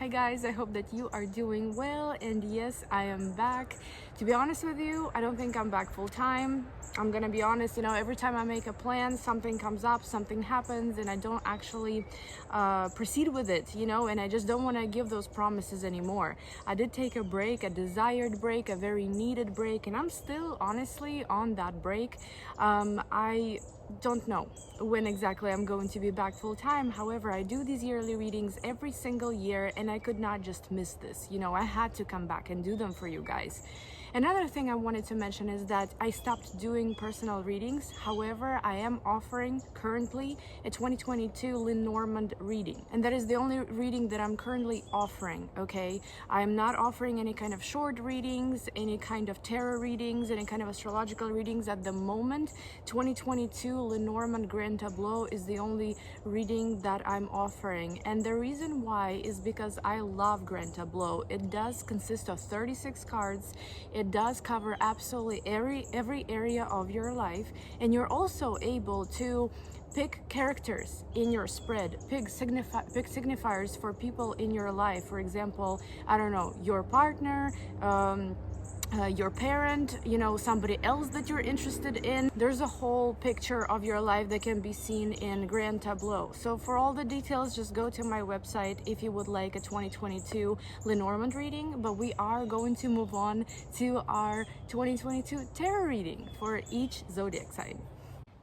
Hi guys, I hope that you are doing well, and yes, I am back. To be honest with you, I don't think I'm back full time. I'm gonna be honest, every time I make a plan, something comes up, something happens, and I don't actually proceed with it, and I just don't want to give those promises anymore. I did take a break, a desired break, a very needed break, and I'm still honestly on that break. I don't know when exactly I'm going to be back full time. However, I do these yearly readings every single year, and I could not just miss this. I had to come back and do them for you guys. Another thing I wanted to mention is that I stopped doing personal readings. However, I am offering currently a 2022 Lenormand reading, and that is the only reading that I'm currently offering. Okay, I am not offering any kind of short readings, any kind of tarot readings, any kind of astrological readings at the moment. 2022 Lenormand Grand Tableau is the only reading that I'm offering, and the reason why is because I love Grand Tableau. It does consist of 36 cards. It does cover absolutely every area of your life, and you're also able to pick characters in your spread, pick signifiers for people in your life. For example, I don't know, your partner, your parent, somebody else that you're interested in. There's a whole picture of your life that can be seen in Grand Tableau. So for all the details, just go to my website if you would like a 2022 Lenormand reading. But we are going to move on to our 2022 tarot reading for each zodiac sign.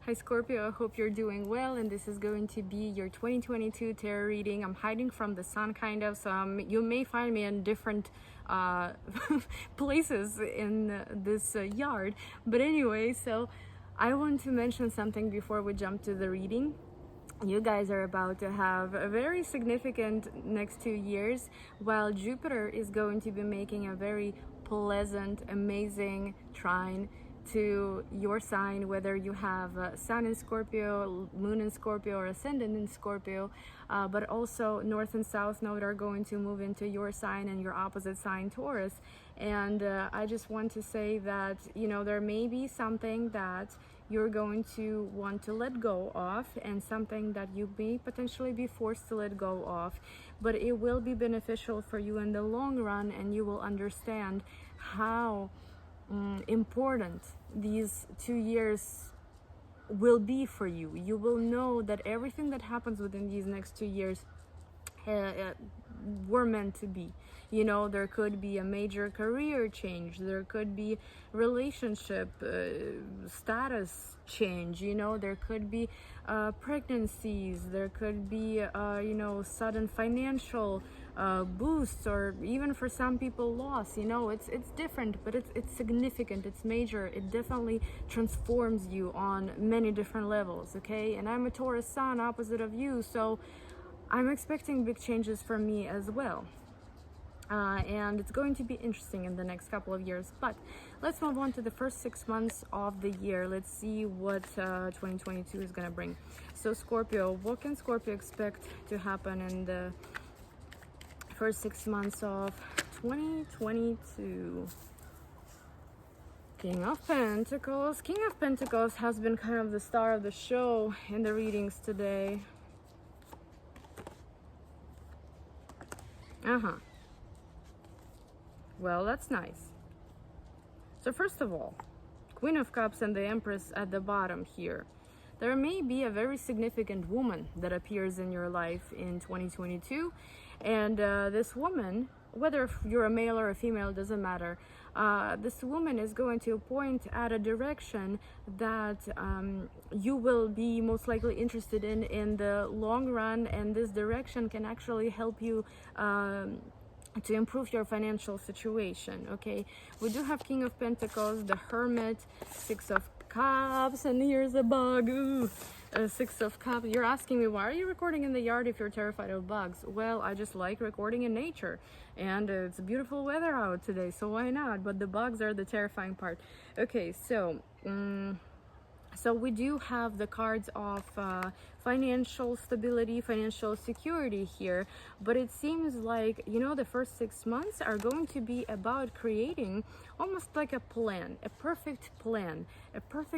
Hi Scorpio, I hope you're doing well, and this is going to be your 2022 tarot reading. I'm hiding from the sun kind of, so you may find me in different places in this yard. But anyway, so I want to mention something before we jump to the reading. You guys are about to have a very significant next 2 years, while Jupiter is going to be making a very pleasant, amazing trine to your sign, whether you have Sun in Scorpio, Moon in Scorpio, or Ascendant in Scorpio, but also North and South Node are going to move into your sign and your opposite sign, Taurus. And I just want to say that, there may be something that you're going to want to let go of, and something that you may potentially be forced to let go of, but it will be beneficial for you in the long run, and you will understand how important these 2 years will be for you. You will know that everything that happens within these next 2 years were meant to be. There could be a major career change, there could be relationship status change, there could be pregnancies, there could be sudden financial boosts, or even for some people loss. It's different, but it's significant, it's major. It definitely transforms you on many different levels. Okay, and I'm a Taurus sun, opposite of you, so I'm expecting big changes for me as well. And it's going to be interesting in the next couple of years. But let's move on to the first 6 months of the year. Let's see what 2022 is going to bring. So Scorpio, what can Scorpio expect to happen in the first 6 months of 2022? King of Pentacles. King of Pentacles has been kind of the star of the show in the readings today. Well, that's nice. So first of all, Queen of Cups and the Empress at the bottom here. There may be a very significant woman that appears in your life in 2022. And this woman, whether you're a male or a female, doesn't matter. This woman is going to point at a direction that you will be most likely interested in the long run. And this direction can actually help you to improve your financial situation. Okay, we do have King of Pentacles, the Hermit, Six of Cups, and here's a bug. Six of Cups. You're asking me, why are you recording in the yard if you're terrified of bugs? Well, I just like recording in nature, and it's beautiful weather out today, so why not? But the bugs are the terrifying part. Okay, so we do have the cards of financial stability, financial security here. But it seems like, you know, the first 6 months are going to be about creating almost like a plan, a perfect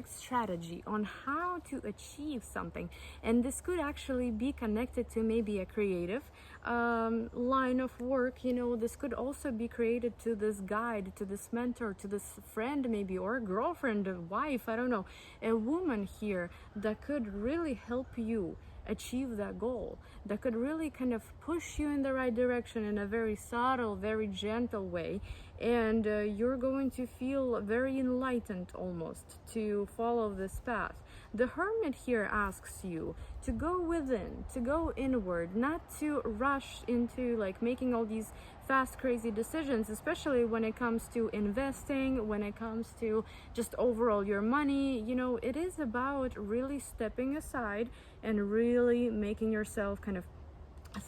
strategy on how to achieve something. And this could actually be connected to maybe a creative line of work. You know, this could also be created to this guide, to this mentor, to this friend maybe, or a girlfriend, a wife, I don't know, a woman here that could really help you achieve that goal, that could really kind of push you in the right direction in a very subtle, very gentle way. And you're going to feel very enlightened almost to follow this path. The Hermit here asks you to go within, to go inward, not to rush into like making all these fast, crazy decisions, especially when it comes to investing, when it comes to just overall your money. You know, it is about really stepping aside and really making yourself kind of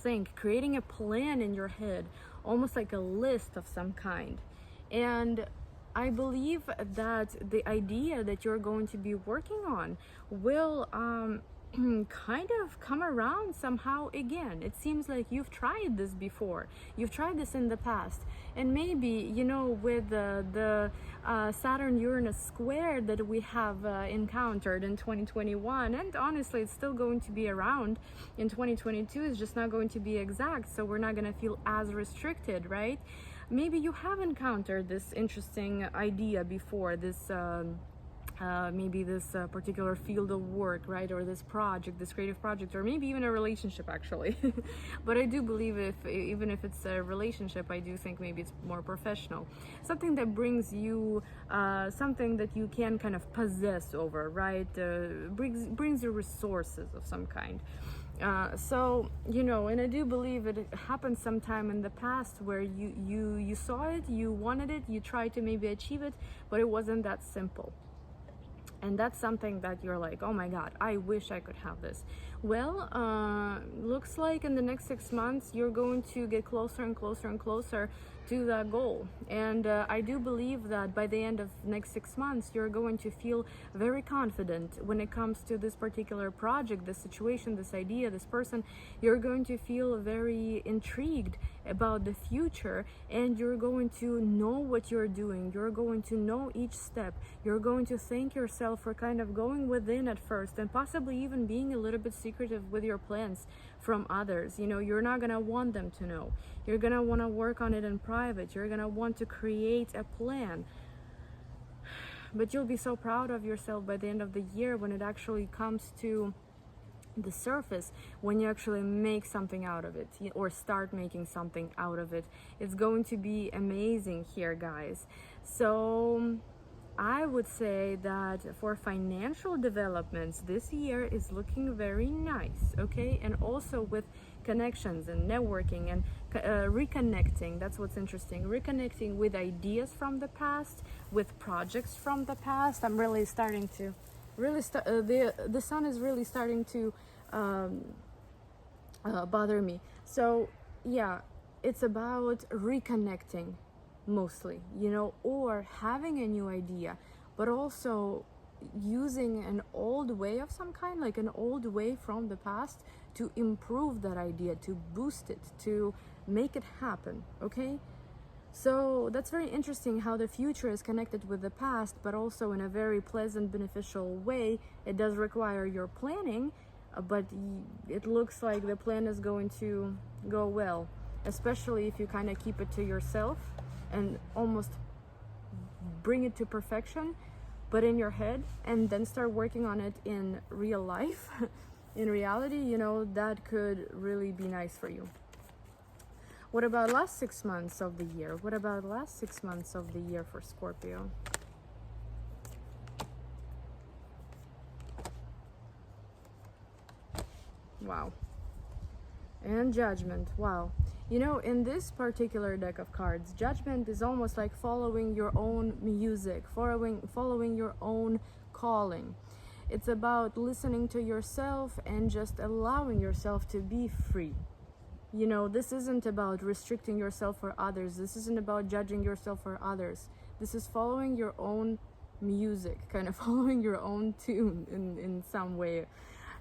think, creating a plan in your head, almost like a list of some kind. And I believe that the idea that you're going to be working on will kind of come around somehow again. It seems like you've tried this before, you've tried this in the past, and maybe, you know, with the Saturn-Uranus square that we have encountered in 2021, and honestly it's still going to be around in 2022, it's just not going to be exact, so we're not going to feel as restricted, right? Maybe you have encountered this interesting idea before, this maybe this particular field of work, right, or this project, this creative project, or maybe even a relationship actually. But I do believe even if it's a relationship, I do think maybe it's more professional, something that brings you something that you can kind of possess over, right, brings you resources of some kind. So, you know, and I do believe it happened sometime in the past where you saw it, you wanted it, you tried to maybe achieve it, but it wasn't that simple. And that's something that you're like, oh my God, I wish I could have this. Well, looks like in the next 6 months, you're going to get closer and closer and closer to that goal. And I do believe that by the end of next 6 months, you're going to feel very confident when it comes to this particular project, this situation, this idea, this person. You're going to feel very intrigued about the future, and you're going to know what you're doing. You're going to know each step. You're going to thank yourself for kind of going within at first, and possibly even being a little bit secretive with your plans from others. You know, you're not gonna want them to know. You're gonna want to work on it in private. You're gonna want to create a plan, but you'll be so proud of yourself by the end of the year when it actually comes to the surface, when you actually make something out of it, or start making something out of it. It's going to be amazing here, guys. So I would say that for financial developments, this year is looking very nice, okay? And also with connections and networking and reconnecting. That's what's interesting. Reconnecting with ideas from the past, with projects from the past. I'm really starting to the sun is really starting to bother me. So yeah, it's about reconnecting mostly, you know, or having a new idea, but also using an old way of some kind, like an old way from the past, to improve that idea, to boost it, to make it happen, okay? So that's very interesting how the future is connected with the past, but also in a very pleasant, beneficial way. It does require your planning, but it looks like the plan is going to go well, especially if you kind of keep it to yourself and almost bring it to perfection, but in your head, and then start working on it in real life. In reality, you know, that could really be nice for you. What about last 6 months of the year? What about last 6 months of the year for Scorpio? Wow. And Judgment. Wow. You know, in this particular deck of cards, Judgment is almost like following your own music, following your own calling. It's about listening to yourself and just allowing yourself to be free. You know, this isn't about restricting yourself for others. This isn't about judging yourself for others. This is following your own music, kind of following your own tune in some way.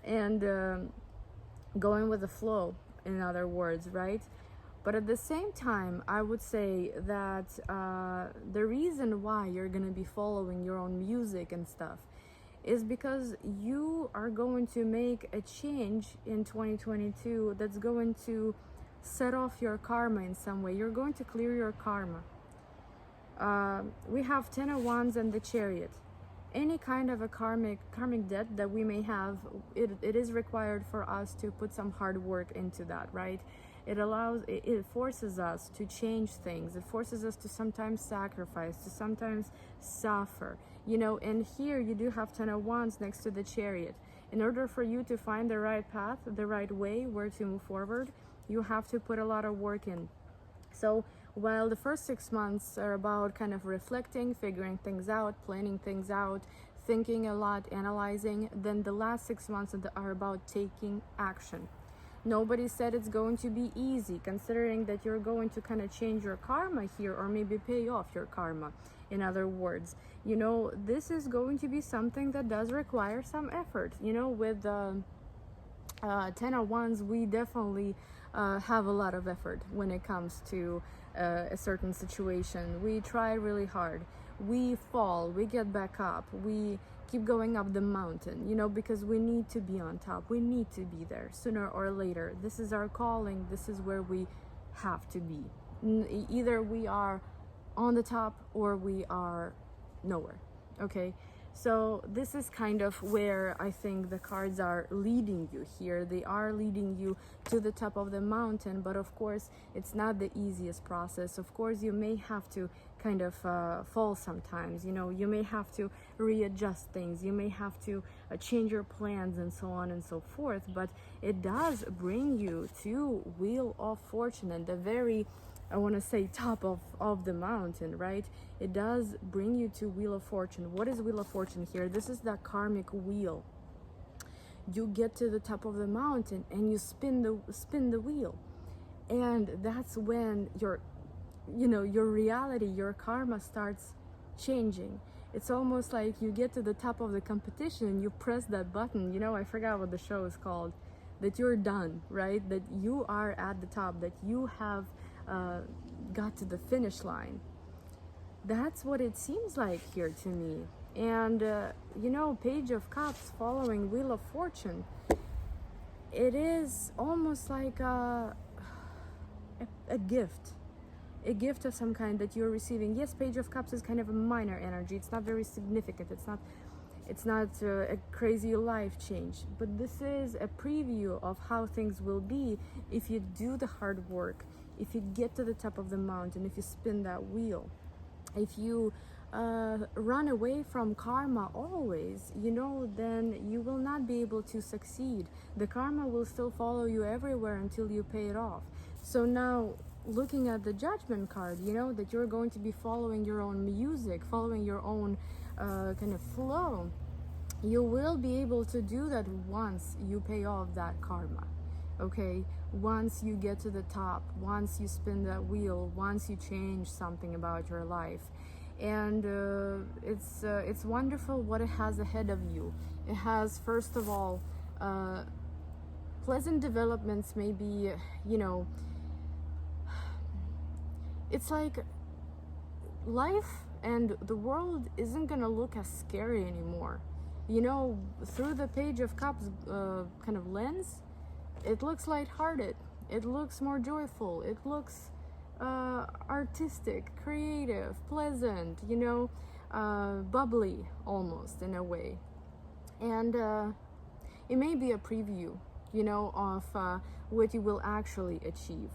and going with the flow, in other words, right? But at the same time, I would say that the reason why you're gonna be following your own music and stuff is because you are going to make a change in 2022 that's going to set off your karma in some way. You're going to clear your karma. We have 10 of Wands and the Chariot. Any kind of a karmic debt that we may have, it is required for us to put some hard work into that, right? It forces us to change things. It forces us to sometimes sacrifice, to sometimes suffer, you know. And here you do have 10 of Wands next to the Chariot. In order for you to find the right path, the right way where to move forward, you have to put a lot of work in. So while the first 6 months are about kind of reflecting, figuring things out, planning things out, thinking a lot, analyzing, then the last 6 months are about taking action. Nobody said it's going to be easy, considering that you're going to kind of change your karma here, or maybe pay off your karma. In other words, you know, this is going to be something that does require some effort. You know, with 10 of Wands, we definitely have a lot of effort when it comes to a certain situation. We try really hard. We fall, we get back up, we keep going up the mountain, you know, because we need to be on top. We need to be there sooner or later. This is our calling. This is where we have to be. Either we are on the top or we are nowhere. Okay, so this is kind of where I think the cards are leading you here. They are leading you to the top of the mountain, but of course it's not the easiest process. Of course you may have to kind of fall sometimes, you know. You may have to readjust things, you may have to change your plans and so on and so forth, but it does bring you to Wheel of Fortune and the very, I want to say, top of the mountain, right? It does bring you to Wheel of Fortune. What is Wheel of Fortune here? This is that karmic wheel. You get to the top of the mountain and you spin the wheel, and that's when your reality, your karma starts changing. It's almost like you get to the top of the competition and you press that button, you know, I forgot what the show is called, that you're done, right? That you are at the top, that you have got to the finish line. That's what it seems like here to me. And you know, Page of Cups following Wheel of Fortune, it is almost like a gift of some kind that you're receiving. Yes, Page of Cups is kind of a minor energy. It's not very significant. It's not a crazy life change, but this is a preview of how things will be if you do the hard work, if you get to the top of the mountain, if you spin that wheel, if you run away from karma always, you know, then you will not be able to succeed. The karma will still follow you everywhere until you pay it off. So now, looking at the Judgment card, you know, that you're going to be following your own music, following your own kind of flow. You will be able to do that once you pay off that karma. Okay, once you get to the top, once you spin that wheel, once you change something about your life. And it's wonderful what it has ahead of you. It has, first of all, pleasant developments. Maybe, you know, it's like life and the world isn't gonna look as scary anymore. You know, through the Page of Cups kind of lens, it looks lighthearted, it looks more joyful, it looks artistic, creative, pleasant, you know, bubbly almost in a way. And it may be a preview, you know, of what you will actually achieve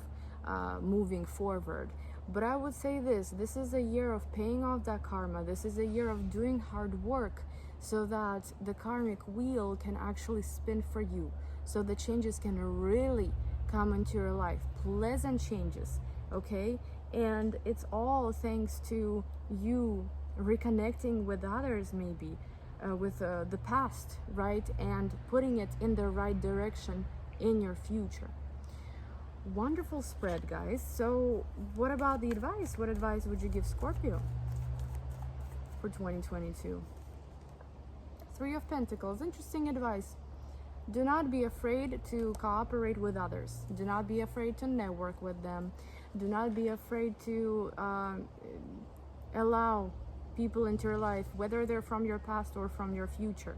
moving forward. But I would say this is a year of paying off that karma. This is a year of doing hard work so that the karmic wheel can actually spin for you, so the changes can really come into your life, pleasant changes, okay? And it's all thanks to you reconnecting with others, maybe with the past, right? And putting it in the right direction in your future. Wonderful spread, guys. So what about the advice? What advice would you give Scorpio for 2022? 3 of Pentacles, interesting advice. Do not be afraid to cooperate with others. Do not be afraid to network with them. Do not be afraid to allow people into your life, whether they're from your past or from your future.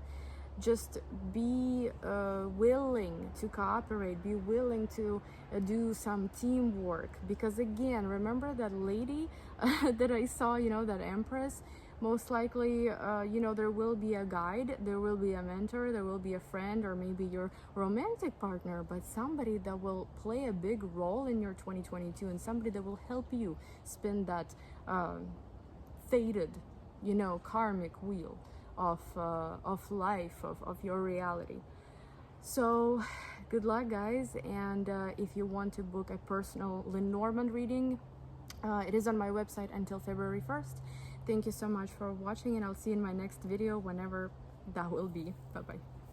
Just be willing to cooperate, be willing to do some teamwork, because again, remember that lady that I saw, you know, that Empress, most likely you know, there will be a guide, there will be a mentor, there will be a friend, or maybe your romantic partner, but somebody that will play a big role in your 2022, and somebody that will help you spin that fated, you know, karmic wheel of life, of your reality. So good luck, guys, and if you want to book a personal Lenormand reading, it is on my website until February 1st. Thank you so much for watching, and I'll see you in my next video, whenever that will be. Bye bye.